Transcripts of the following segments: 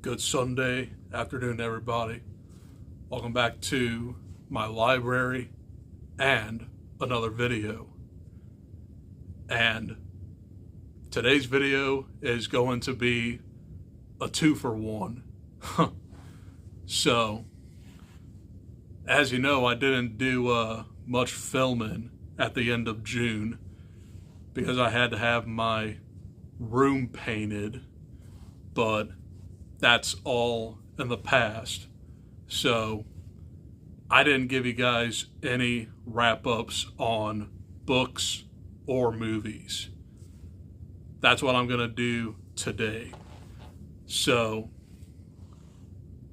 Good Sunday afternoon, everybody. Welcome back to my library and another video. And today's video is going to be a 2-for-1. So, as you know, I didn't do much filming at the end of June because I had to have my room painted, but that's all in the past. So I didn't give you guys any wrap-ups on books or movies. That's what I'm gonna do today. So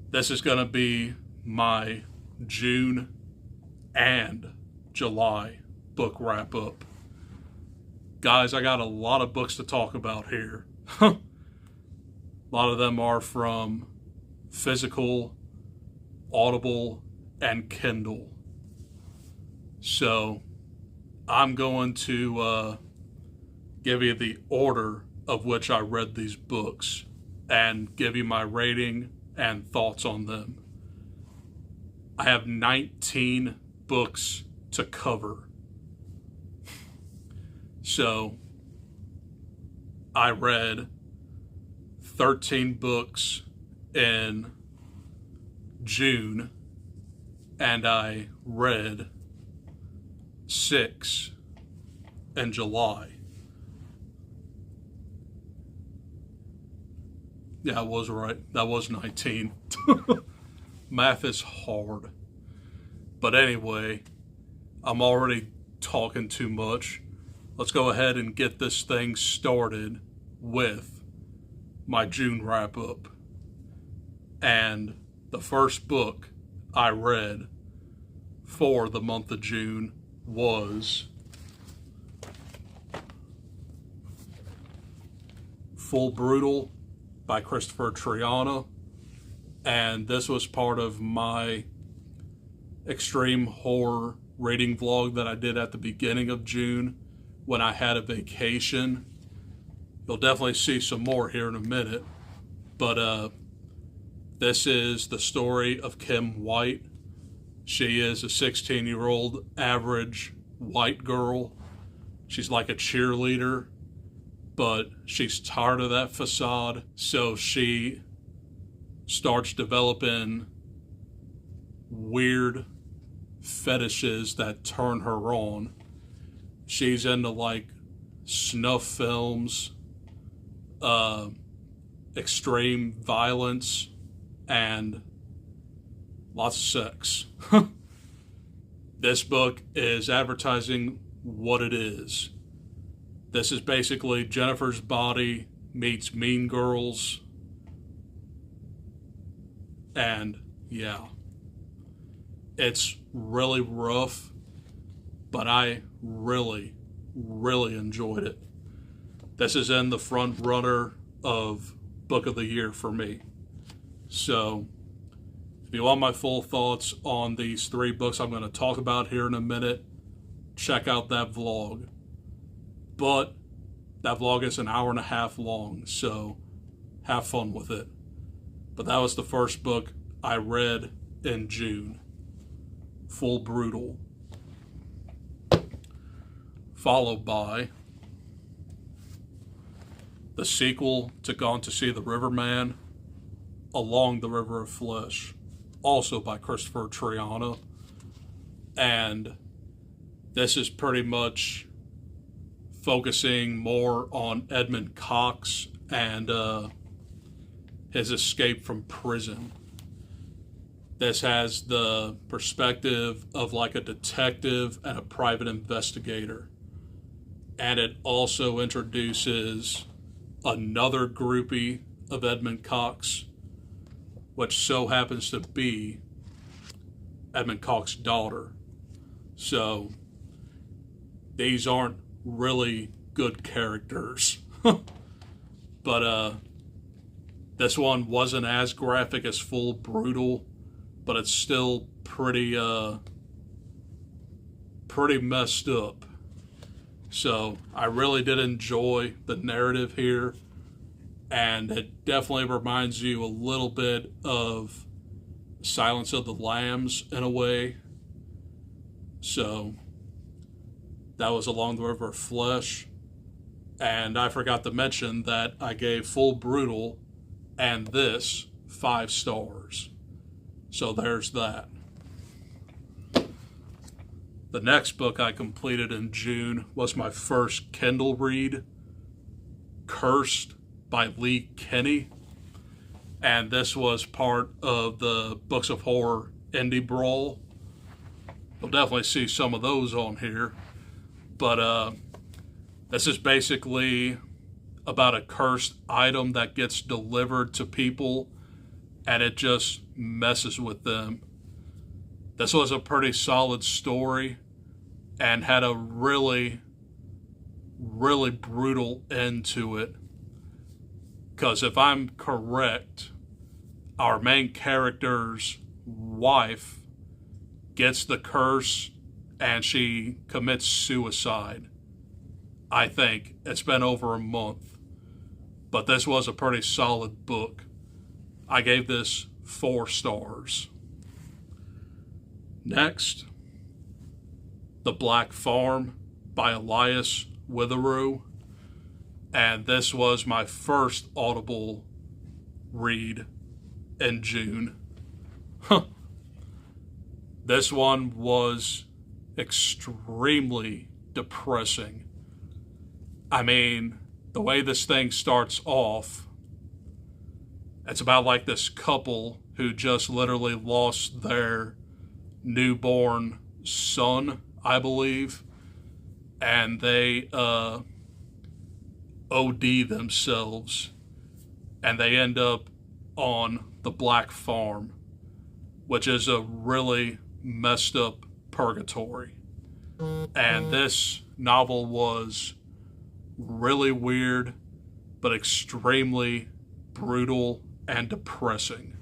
this is gonna be my June and July book wrap-up. Guys, I got a lot of books to talk about here. A lot of them are from physical, Audible, and Kindle. So I'm going to give you the order of which I read these books and give you my rating and thoughts on them. I have 19 books to cover. So I read 13 books in June, and I read 6 in July. Yeah, I was right. That was 19. Math is hard. But anyway, I'm already talking too much. Let's go ahead and get this thing started with my June wrap-up. And the first book I read for the month of June was Full Brutal by Christopher Triana. And this was part of my extreme horror rating vlog that I did at the beginning of June when I had a vacation. You'll definitely see some more here in a minute. But this is the story of Kim White. She is a 16-year-old average white girl. She's like a cheerleader, but she's tired of that facade. So she starts developing weird fetishes that turn her on. She's into like snuff films, extreme violence, and lots of sex. This book is advertising what it is. This is basically Jennifer's Body meets Mean Girls. And yeah, it's really rough, but I really enjoyed it. This is in the front runner of Book of the Year for me. So if you want my full thoughts on these 3 books I'm going to talk about here in a minute, check out that vlog. But that vlog is an hour and a half long, so have fun with it. But that was the first book I read in June, Full Brutal. Followed by the sequel to Gone to See the Riverman, Along the River of Flesh, also by Christopher Triana. And this is pretty much focusing more on Edmund Cox and his escape from prison. This has the perspective of like a detective and a private investigator. And it also introduces another groupie of Edmund Cox, which so happens to be Edmund Cox's daughter. So these aren't really good characters. But this one wasn't as graphic as Full Brutal, but it's still pretty messed up. So I really did enjoy the narrative here. and it definitely reminds you a little bit of Silence of the Lambs in a way. So that was Along the River of Flesh. And I forgot to mention that I gave Full Brutal and this 5 stars. So there's that. The next book I completed in June was my first Kindle read, Cursed by Lee Kenny. And this was part of the Books of Horror Indie Brawl. You'll definitely see some of those on here. But this is basically about a cursed item that gets delivered to people and it just messes with them. This was a pretty solid story and had a really, really brutal end to it. Because if I'm correct, our main character's wife gets the curse and she commits suicide. I think it's been over a month, but this was a pretty solid book. I gave this 4 stars. Next, The Black Farm by Elias Witherow. And this was my first Audible read in June. This one was extremely depressing. I mean, the way this thing starts off, it's about like this couple who just literally lost their newborn son, I believe, and they OD themselves, and they end up on the Black Farm, which is a really messed up purgatory. And this novel was really weird, but extremely brutal and depressing.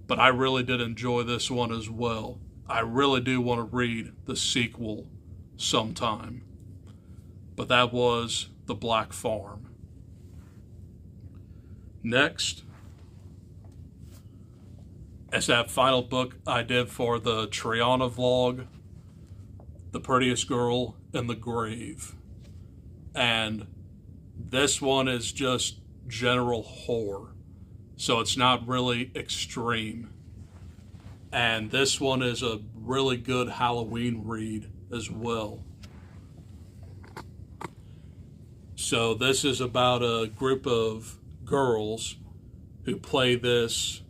But I really did enjoy this one as well. I really do want to read the sequel sometime. But that was The Black Farm. Next, it's that final book I did for the Triana vlog, The Prettiest Girl in the Grave. And this one is just general horror, so it's not really extreme. And this one is a really good Halloween read as well. So this is about a group of girls who play this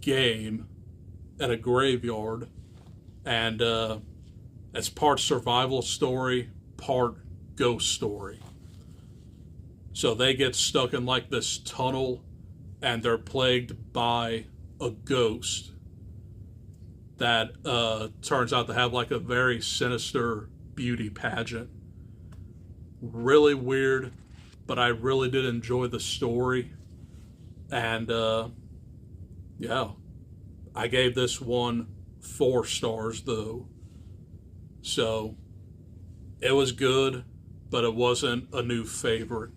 game at a graveyard, and it's part survival story, part ghost story. So they get stuck in like this tunnel and they're plagued by a ghost that turns out to have like a very sinister beauty pageant. Really weird, but I really did enjoy the story. And yeah, I gave this one 4 stars though. So it was good, but it wasn't a new favorite.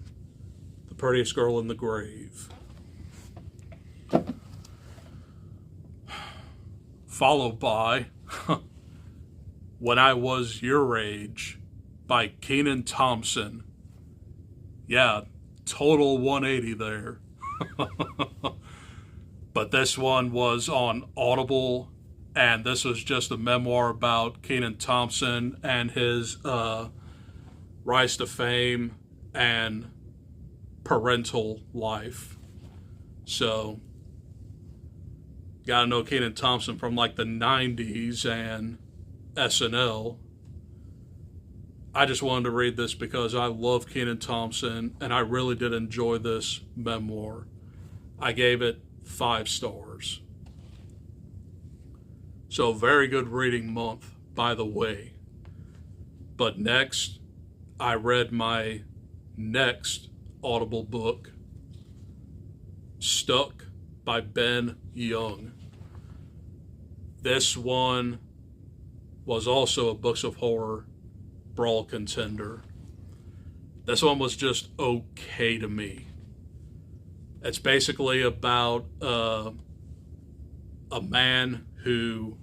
The Prettiest Girl in the Grave. Followed by When I Was Your Age by Kenan Thompson. Yeah, total 180 there. But this one was on Audible, and this was just a memoir about Kenan Thompson and his rise to fame and parental life. So, gotta know Kenan Thompson from like the 90s and SNL. I just wanted to read this because I love Kenan Thompson and I really did enjoy this memoir. I gave it 5 stars. So very good reading month, by the way. But next, I read my next Audible book, Stuck by Ben Young. This one was also a Books of Horror Brawl contender. This one was just okay to me. It's basically about a man who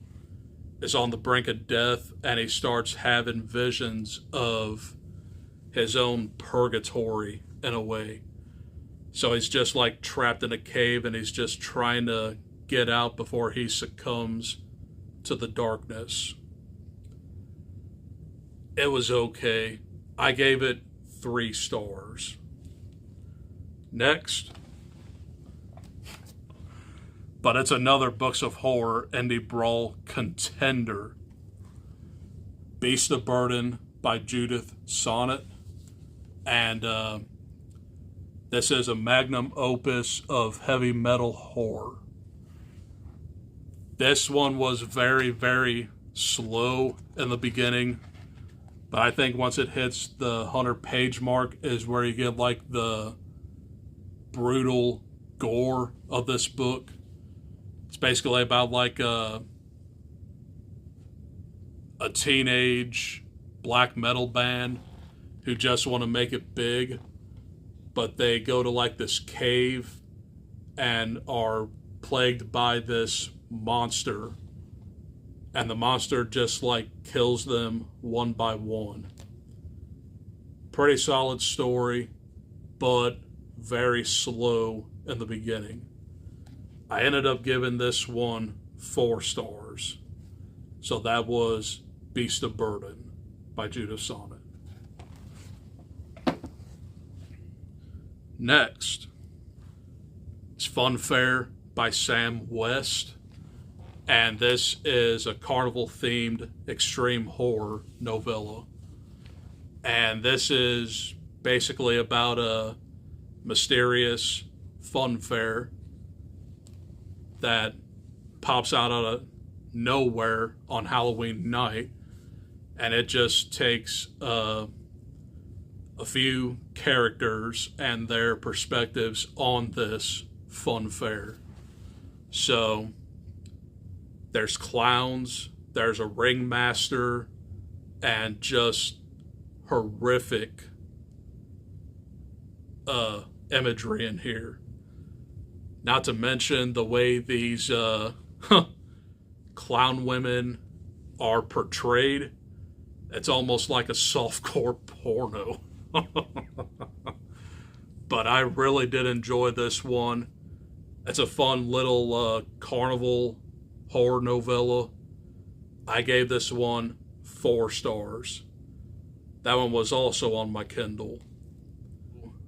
is on the brink of death, and he starts having visions of his own purgatory in a way. So he's just like trapped in a cave, and he's just trying to get out before he succumbs to the darkness. It was okay. I gave it 3 stars. Next. But it's another Books of Horror indie brawl contender. Beast of Burden by Judith Sonnet. And this is a magnum opus of heavy metal horror. This one was very, very slow in the beginning. But I think once it hits the 100-page mark is where you get like the brutal gore of this book. It's basically about like a teenage black metal band who just want to make it big, but they go to like this cave and are plagued by this monster, and the monster just like kills them one by one. Pretty solid story, but very slow in the beginning. I ended up giving this one 4 stars. So that was Beast of Burden by Judith Sonnet. Next is Fun Fair by Sam West. And this is a carnival-themed extreme horror novella. And this is basically about a mysterious fun fair that pops out of nowhere on Halloween night. And it just takes a few characters and their perspectives on this fun fair. So there's clowns, there's a ringmaster, and just horrific imagery in here. Not to mention the way these clown women are portrayed. It's almost like a softcore porno. But I really did enjoy this one. It's a fun little carnival horror novella. I gave this one 4 stars. That one was also on my Kindle.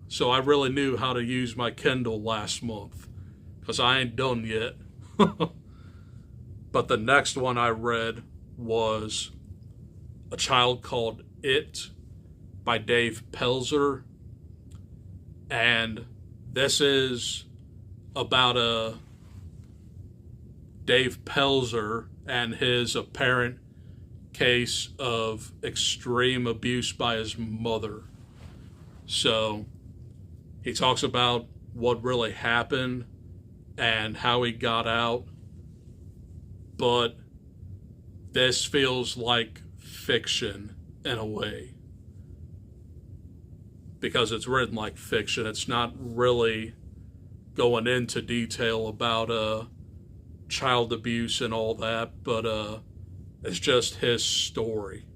So I really knew how to use my Kindle last month, because I ain't done yet. But the next one I read was A Child Called It by Dave Pelzer. And this is about a Dave Pelzer and his apparent case of extreme abuse by his mother. So he talks about what really happened and how he got out. But this feels like fiction in a way, because it's written like fiction. It's not really going into detail about child abuse and all that, but it's just his story.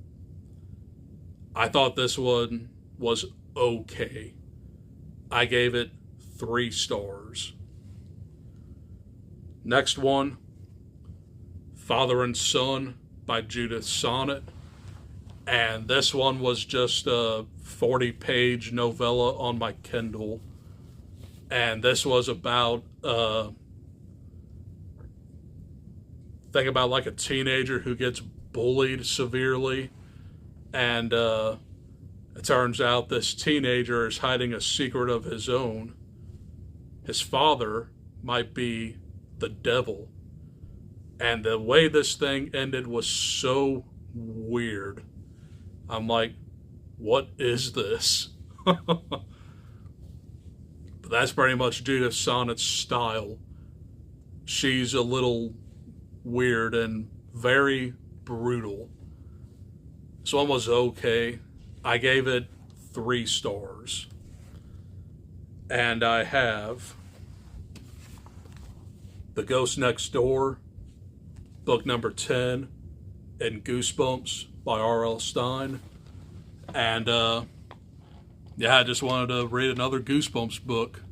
I thought this one was okay. I gave it 3 stars. Next one, Father and Son by Judith Sonnet. And this one was just a 40-page novella on my Kindle. And this was about think about like a teenager who gets bullied severely, and it turns out this teenager is hiding a secret of his own. His father might be the devil, and the way this thing ended was so weird. I'm like, what is this? But that's pretty much Judith Sonnet's style. She's a little weird and very brutal. This one was okay. I gave it 3 stars. And I have The Ghost Next Door, book number 10, and Goosebumps by R.L. Stine. And yeah, I just wanted to read another Goosebumps book.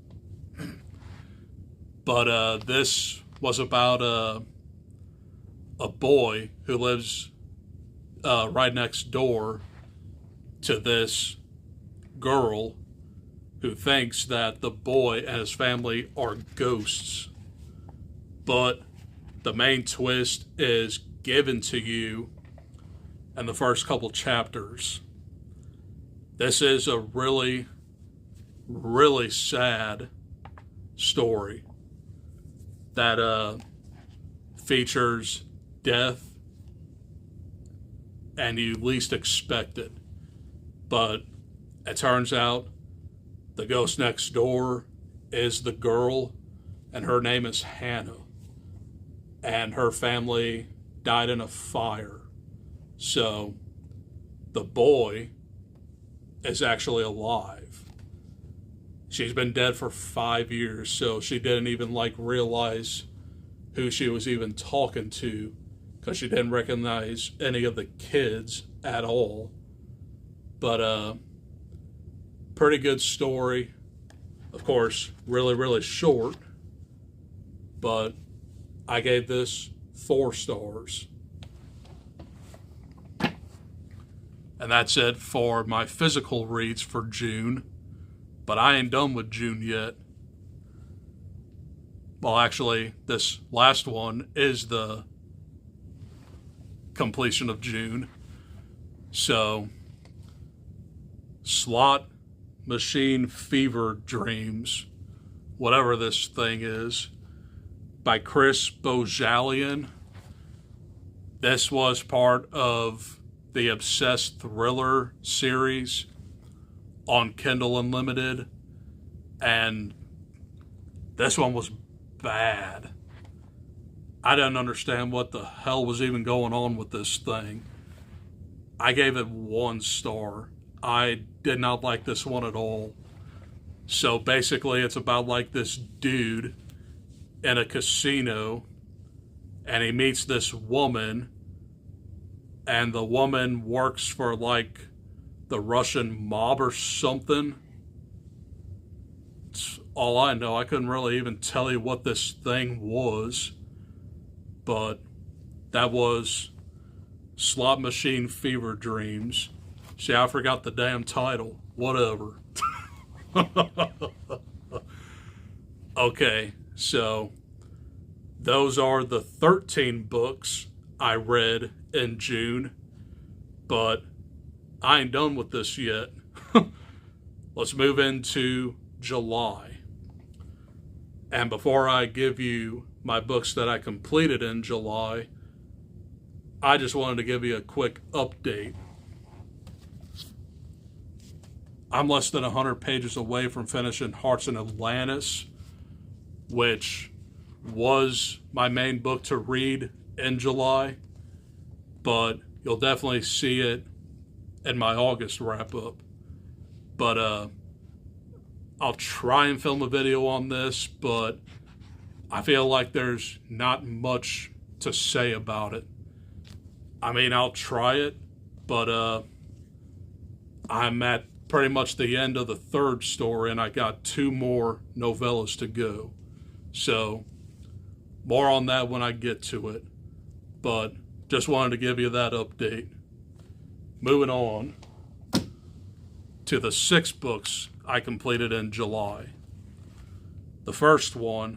But this was about a boy who lives right next door to this girl who thinks that the boy and his family are ghosts. But the main twist is given to you in the first couple chapters. This is a really, really sad story that features death and you least expect it. But it turns out the ghost next door is the girl, and her name is Hannah. And her family died in a fire. So the boy is actually alive. She's been dead for 5 years, so she didn't even realize who she was even talking to, because she didn't recognize any of the kids at all. But pretty good story. Of course, really, really short. But I gave this 4 stars. And that's it for my physical reads for June. But I ain't done with June yet. Well, actually, this last one is the completion of June. So, Slot Machine Fever Dreams, whatever this thing is, by Chris Bojalian. This was part of the Obsessed Thriller series on Kindle Unlimited, and this one was bad. I didn't understand what the hell was even going on with this thing. I gave it 1 star. I did not like this one at all. So basically it's about this dude in a casino, and he meets this woman, and the woman works for the Russian mob or something. It's all I know. I couldn't really even tell you what this thing was, but that was Slot Machine Fever Dreams. See, I forgot the damn title. Whatever. Okay, so those are the 13 books I read in June, but I ain't done with this yet. Let's move into July. And before I give you my books that I completed in July, I just wanted to give you a quick update. I'm less than 100 pages away from finishing Hearts in Atlantis, which was my main book to read in July, but you'll definitely see it in my August wrap-up. But I'll try and film a video on this, but I feel like there's not much to say about it. I mean, I'll try it, but I'm at pretty much the end of the 3rd story, and I got 2 more novellas to go. So, more on that when I get to it. But just wanted to give you that update. Moving on to the 6 books I completed in July. The first one,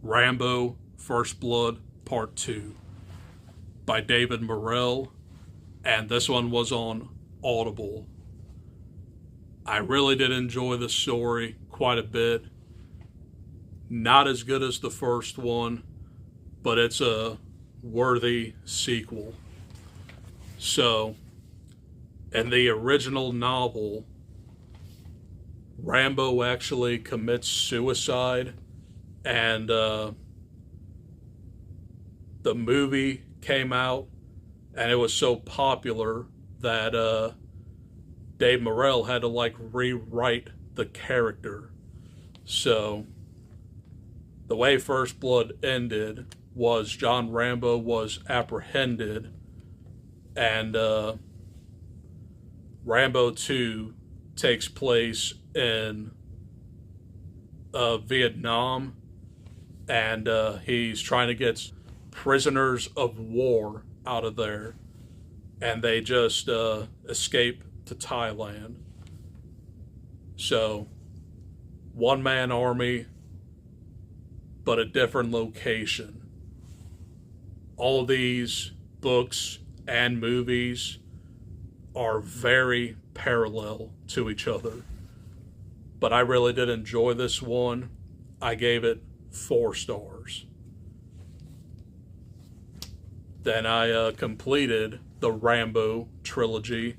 Rambo: First Blood Part 2 by David Morrell, and this one was on Audible. I really did enjoy the story quite a bit. Not as good as the first one, but it's a worthy sequel. So, in the original novel, Rambo actually commits suicide, and the movie came out, and it was so popular that Dave Morrell had to rewrite the character. So The way First Blood ended was John Rambo was apprehended, and Rambo 2 takes place in Vietnam, and he's trying to get prisoners of war out of there, and they just escape to Thailand. So, one-man army, but a different location. All of these books and movies are very parallel to each other. But I really did enjoy this one. I gave it 4 stars. Then I completed the Rambo trilogy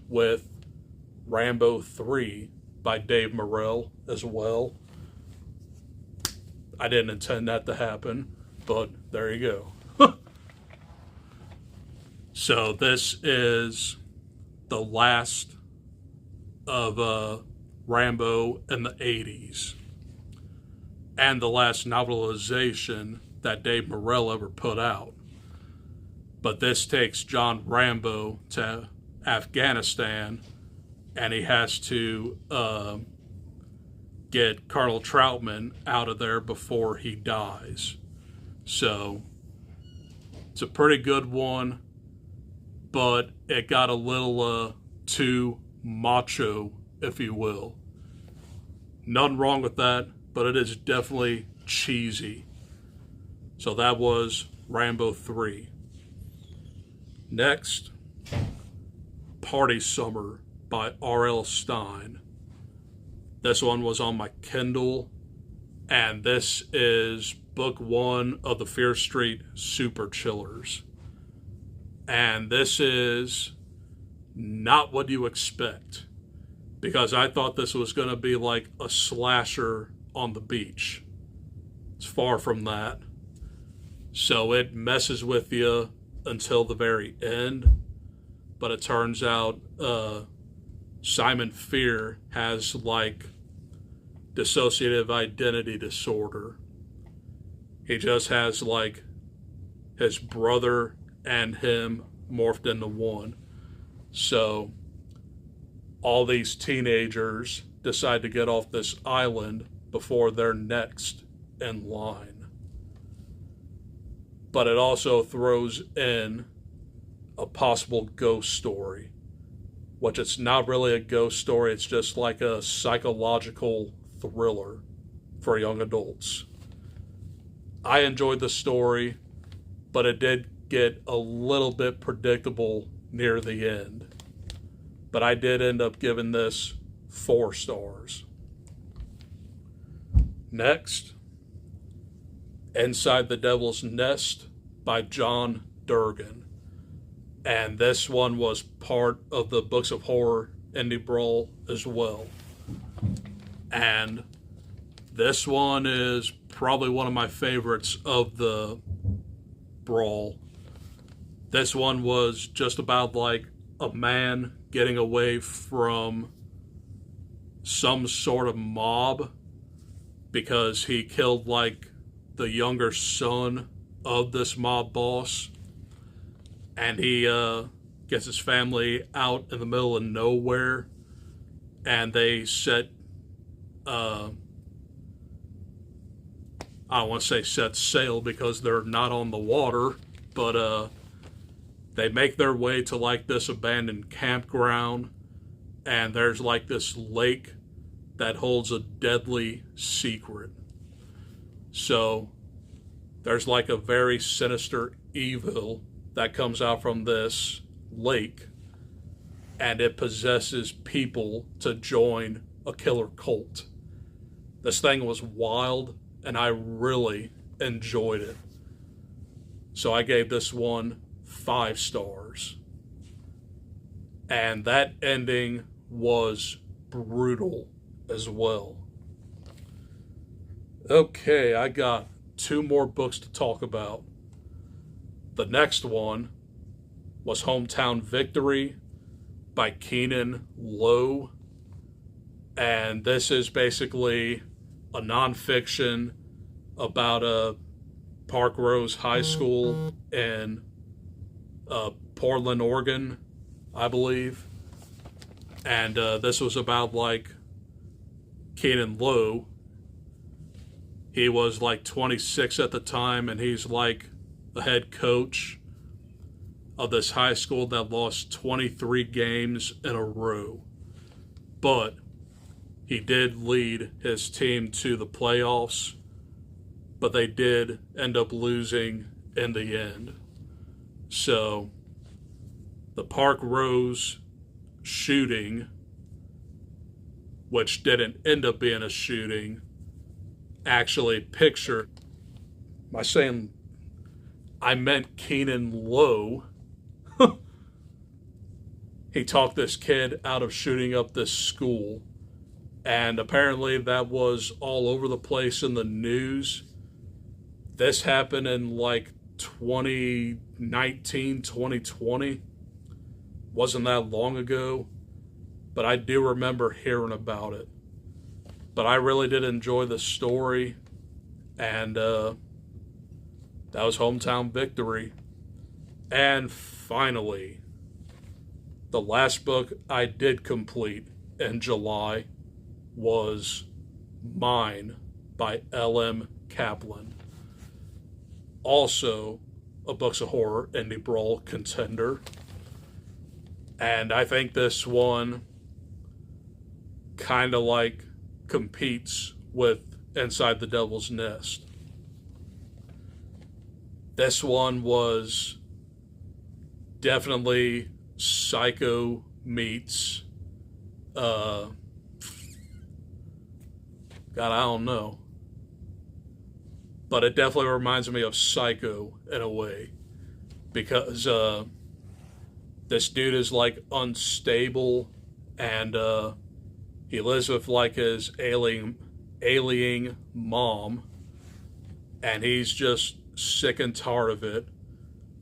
with Rambo 3 by Dave Morrell as well. I didn't intend that to happen, but there you go. So this is the last of Rambo in the 80s, and the last novelization that Dave Morrell ever put out. But this takes John Rambo to Afghanistan, and he has to get Colonel Troutman out of there before he dies. So it's a pretty good one, but it got a little too macho, if you will. Nothing wrong with that, but it is definitely cheesy. So that was Rambo 3. Next, Party Summer by R.L. Stine. This one was on my Kindle, and this is book 1 of the Fear Street Super Chillers. And this is not what you expect, because I thought this was going to be like a slasher on the beach. It's far from that. So it messes with you until the very end, but it turns out Simon Fear has like dissociative identity disorder. He just has like his brother and him morphed into one. So all these teenagers decide to get off this island before they're next in line. But it also throws in a possible ghost story, which it's not really a ghost story, it's just like a psychological thriller for young adults. I enjoyed the story, but it did get a little bit predictable near the end. But I did end up giving this 4 stars. Next, Inside the Devil's Nest by John Durgan. And this one was part of the Books of Horror Indie Brawl as well. And this one is probably one of my favorites of the Brawl. This one was just about like a man getting away from some sort of mob because he killed like the younger son of this mob boss, and he gets his family out in the middle of nowhere, and they set I don't want to say set sail because they're not on the water, but they make their way to like this abandoned campground, and there's like this lake that holds a deadly secret. So there's like a very sinister evil that comes out from this lake, and it possesses people to join a killer cult. This thing was wild, and I really enjoyed it. So I gave this one 5 stars. And that ending was brutal as well. Okay, I got 2 more books to talk about. The next one was Hometown Victory by Keenan Lowe. And this is basically a nonfiction about Park Rose High School in Portland, Oregon, I believe. And this was about like Kenan Lowe. He was like 26 at the time, and he's like the head coach of this high school that lost 23 games in a row. But he did lead his team to the playoffs, but they did end up losing in the end. So the Park Rose shooting, which didn't end up being a shooting, actually pictured, by saying I meant Kenan Lowe, he talked this kid out of shooting up this school. And apparently that was all over the place in the news. This happened in like 2019, 2020. Wasn't that long ago. But I do remember hearing about it. But I really did enjoy the story. And that was hometown victory. And finally, the last book I did complete in July was Mine by L.M. Kaplan. Also a Books of Horror Indie Brawl contender. And I think this one kind of like competes with Inside the Devil's Nest. This one was definitely Psycho meets God, I don't know. But it definitely reminds me of Psycho in a way. Because this dude is like unstable, and he lives with like his alien mom, and he's just sick and tired of it.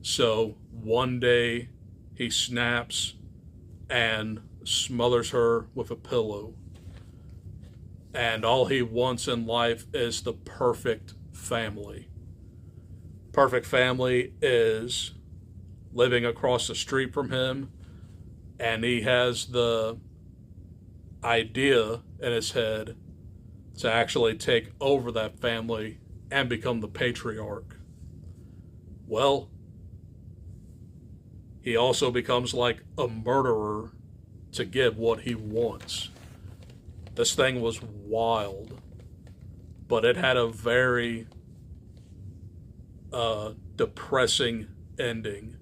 So one day he snaps and smothers her with a pillow. And all he wants in life is the perfect family. Perfect family is living across the street from him, and he has the idea in his head to actually take over that family and become the patriarch. Well, he also becomes like a murderer to get what he wants. This thing was wild, but it had a very depressing ending.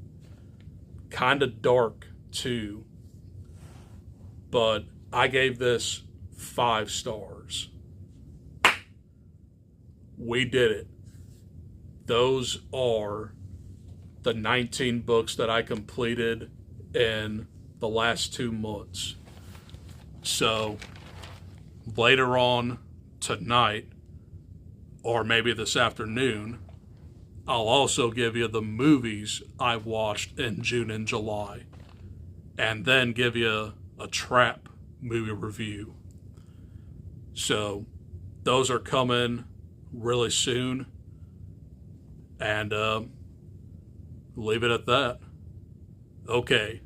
Kind of dark too, but I gave this 5 stars. We did it. Those are the 19 books that I completed in the last 2 months. So later on tonight, or maybe this afternoon, I'll also give you the movies I watched in June and July, and then give you a trap movie review. So those are coming really soon, and leave it at that. Okay,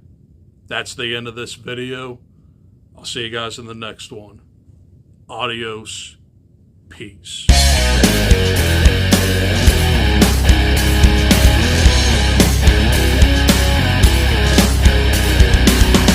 that's the end of this video. I'll see you guys in the next one. Adios. Peace.